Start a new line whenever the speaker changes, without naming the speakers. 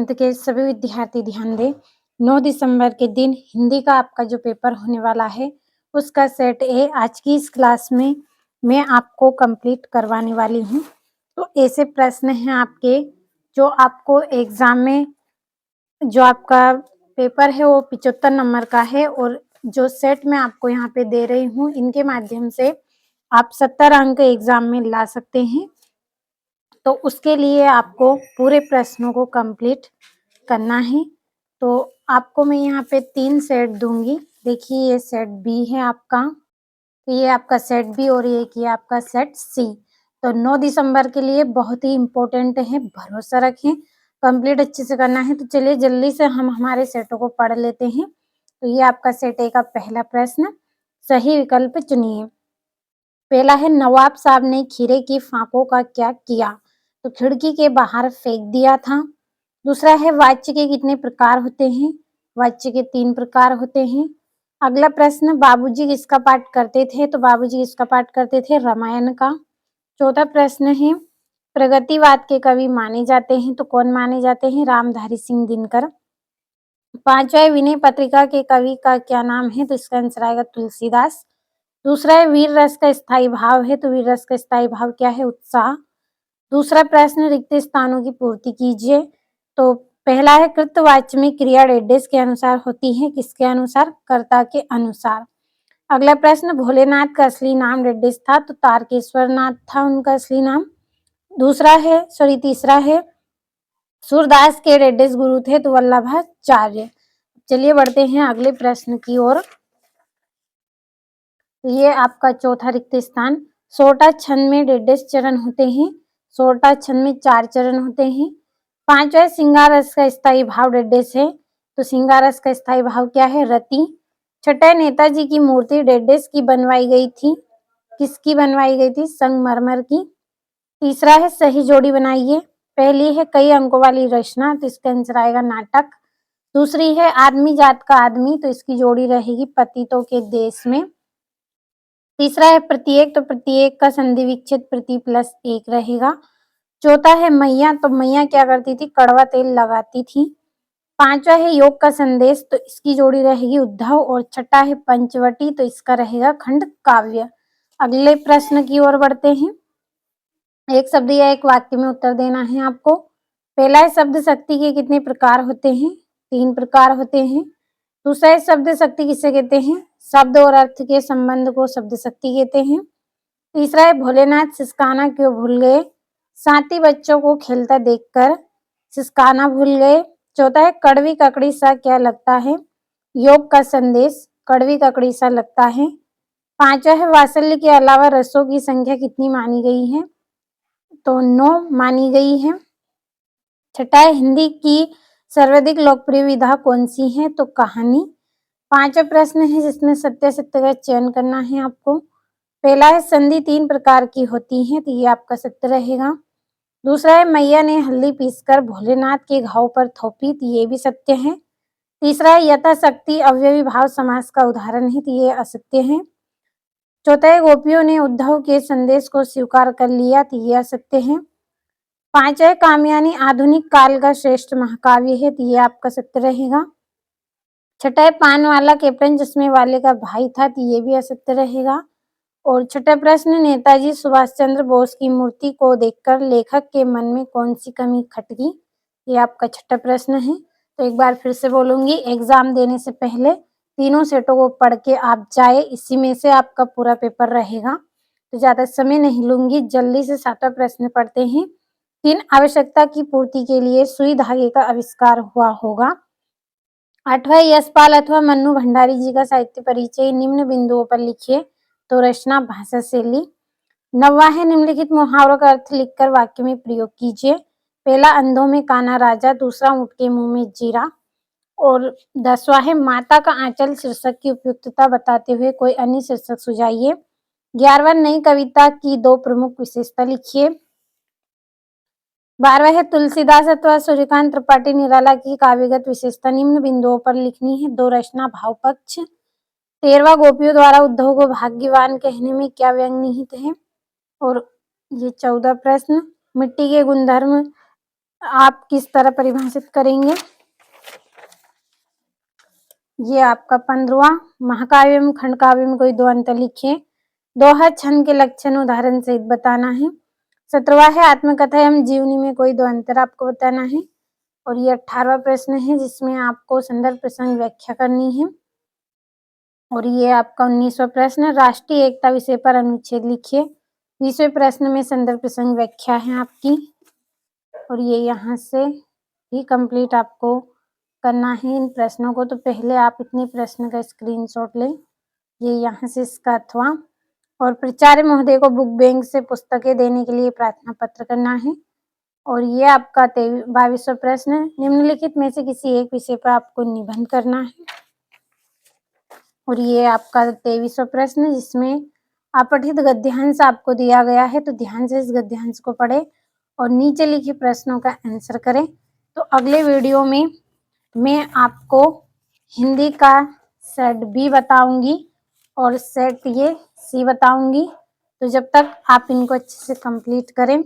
10th के सभी विद्यार्थी ध्यान दें। 9 दिसंबर के दिन हिंदी का आपका जो पेपर होने वाला है, उसका सेट ए आज की इस क्लास में मैं आपको कंप्लीट करवाने वाली हूँ। तो ऐसे प्रश्न हैं आपके जो आपको एग्जाम में जो आपका पेपर है वो 75 नंबर का है और जो सेट मैं आपको यहाँ पे दे रही हूँ, इनके माध्यम से आप 70 अंक एग्जाम में ला सकते हैं। तो उसके लिए आपको पूरे प्रश्नों को कंप्लीट करना है। तो आपको मैं यहाँ पे 3 सेट दूंगी। देखिए ये सेट बी है आपका, तो ये आपका सेट बी और ये आपका सेट सी। तो 9 दिसंबर के लिए बहुत ही इम्पोर्टेंट है, भरोसा रखें, कंप्लीट अच्छे से करना है। तो चलिए जल्दी से हम हमारे सेटों को पढ़ लेते हैं। तो ये आपका सेट ए का पहला प्रश्न, सही विकल्प चुनिए। पहला है, नवाब साहब ने खीरे की फाकों का क्या किया? तो खिड़की के बाहर फेंक दिया था। दूसरा है, वाच्य के कितने प्रकार होते हैं? वाच्य के 3 प्रकार होते हैं। अगला प्रश्न, बाबूजी किसका पाठ करते थे? तो बाबूजी किसका पाठ करते थे? रामायण का। चौथा प्रश्न है, प्रगतिवाद के कवि माने जाते हैं, तो कौन माने जाते हैं? रामधारी सिंह दिनकर। पांचवा है, विनय पत्रिका के कवि का क्या नाम है? तो इसका आंसर आएगा तुलसीदास। दूसरा है, वीर रस का स्थायी भाव है, तो वीर रस का स्थायी भाव क्या है? उत्साह। दूसरा प्रश्न, रिक्त स्थानों की पूर्ति कीजिए। तो पहला है, कृतवाच्य में क्रिया डेडेस के अनुसार होती है, किसके अनुसार? कर्ता के अनुसार। अगला प्रश्न, भोलेनाथ का असली नाम डेडेस था? तो तारकेश्वर नाथ था उनका असली नाम। तीसरा है, सूरदास के डेडेस गुरु थे? तो वल्लभाचार्य। चलिए बढ़ते हैं अगले प्रश्न की ओर। ये आपका चौथा रिक्त स्थान, सोटा छंद में डेडेस चरण होते हैं? सोटा छंद में 4 चरण होते हैं। पांचवा, श्रृंगार रस का स्थायी भाव डेडेस है? तो श्रृंगार रस का स्थायी भाव क्या है? रति। छठा, नेताजी की मूर्ति डेडेस की बनवाई गई थी? किसकी बनवाई गई थी? संगमरमर की। तीसरा है, सही जोड़ी बनाइए। पहली है, कई अंकों वाली रचना, तो इसका आंसर आएगा नाटक। दूसरी है, आदमी जात का आदमी, तो इसकी जोड़ी रहेगी पतितों के देश में। तीसरा है, प्रत्येक, तो प्रत्येक का संधि विच्छेद प्रति प्लस 1 रहेगा। चौथा है, मैया, तो मैया क्या करती थी? कड़वा तेल लगाती थी। पांचवा है, योग का संदेश, तो इसकी जोड़ी रहेगी उद्धव। और छठा है, पंचवटी, तो इसका रहेगा खंड काव्य। अगले प्रश्न की ओर बढ़ते हैं। एक शब्द या एक वाक्य में उत्तर देना है आपको। पहला है, शब्द शक्ति के कितने प्रकार होते हैं? 3 प्रकार होते हैं। दूसरा है, शब्द शक्ति किसे कहते हैं? शब्द और अर्थ के संबंध को शब्द शक्ति कहते हैं। तीसरा है, भोलेनाथ सिसकाना क्यों भूल गए? साथी बच्चों को खेलता देखकर सिसकाना भूल गए। चौथा है, कड़वी ककड़ी सा क्या लगता है? योग का संदेश, कड़वी ककड़ी सा लगता है। पांचवा है, वात्सल्य के अलावा रसों की संख्या कितनी मानी गई है? तो 9 मानी गई है। छठा है, हिंदी की सर्वाधिक लोकप्रिय विधा कौन सी है? तो कहानी। पांचवा प्रश्न है जिसमें सत्य सत्य का चयन करना है आपको। पहला है, संधि 3 प्रकार की होती है, तो ये आपका सत्य रहेगा। दूसरा है, मैया ने हल्दी पीसकर भोलेनाथ के घाव पर थोपी, तो ये भी सत्य है। तीसरा है, यथाशक्ति अवयवी भाव समास का उदाहरण है, तो ये असत्य है। चौथा है, गोपियों ने उद्धव के संदेश को स्वीकार कर लिया, तो ये असत्य है। पांचवा है, कामयानी आधुनिक काल का श्रेष्ठ महाकाव्य है, तो ये आपका सत्य रहेगा। छठा है, पान वाला कैप्टन चश्मे वाले का भाई था, तो ये भी असत्य रहेगा। और छठा प्रश्न, नेताजी सुभाष चंद्र बोस की मूर्ति को देखकर लेखक के मन में कौन सी कमी खटकी? ये आपका छठा प्रश्न है। तो एक बार फिर से बोलूंगी, एग्जाम देने से पहले तीनों सेटों को पढ़ के आप जाए, इसी में से आपका पूरा पेपर रहेगा। तो ज्यादा समय नहीं लूंगी, जल्दी से 7वां प्रश्न पढ़ते हैं। किन आवश्यकता की पूर्ति के लिए सुई धागे का आविष्कार हुआ होगा? 8वां, यशपाल अथवा मन्नू भंडारी जी का साहित्य परिचय निम्न बिंदुओं पर लिखिए। तो रचना, भाषा, शैली। 9वां है, निम्नलिखित मुहावरों का अर्थ लिखकर वाक्य में प्रयोग कीजिए। पहला, अंधों में काना राजा, दूसरा, ऊंट के मुंह में जीरा। और 10वां है, माता का आंचल शीर्षक की उपयुक्तता बताते हुए कोई अन्य शीर्षक सुझाइए। 11वां, नई कविता की 2 प्रमुख विशेषता लिखिए। 12वां है, तुलसीदास अथवा सूर्यकांत त्रिपाठी निराला की काव्यगत विशेषता निम्न बिंदुओं पर लिखनी है। 2 रचना, भाव पक्ष। 13वां, गोपियों द्वारा उद्धव को भाग्यवान कहने में क्या व्यंग निहित है? और ये 14 प्रश्न, मिट्टी के गुणधर्म आप किस तरह परिभाषित करेंगे। ये आपका 15वां। महाकाव्य में खंड काव्य में कोई दो अंतर लिखिए। दोहा छंद के लक्षण उदाहरण सहित बताना है। 17वां है आत्मकथा एवं जीवनी में कोई दो अंतर आपको बताना है। और ये 18वां प्रश्न है जिसमें आपको संदर्भ प्रसंग व्याख्या करनी है। और ये आपका 19वां प्रश्न राष्ट्रीय एकता विषय पर अनुच्छेद लिखिए। 20वें प्रश्न में संदर्भ प्रसंग व्याख्या है आपकी। और ये यहाँ से ही कंप्लीट आपको करना है इन प्रश्नों को। तो पहले आप इतने प्रश्न का स्क्रीनशॉट लें। ये यहाँ से इसका अथवा। और प्राचार्य महोदय को बुक बैंक से पुस्तकें देने के लिए प्रार्थना पत्र करना है। और ये आपका 22वां प्रश्न निम्नलिखित में से किसी एक विषय पर आपको निबंध करना है। और ये आपका 23वां प्रश्न जिसमें अपठित गद्यांश आपको दिया गया है, तो ध्यान से इस गद्यांश को पढ़े और नीचे लिखे प्रश्नों का आंसर करें। तो अगले वीडियो में मैं आपको हिंदी का सेट बी बताऊंगी और सेट ये सी बताऊंगी। तो जब तक आप इनको अच्छे से कंप्लीट करें।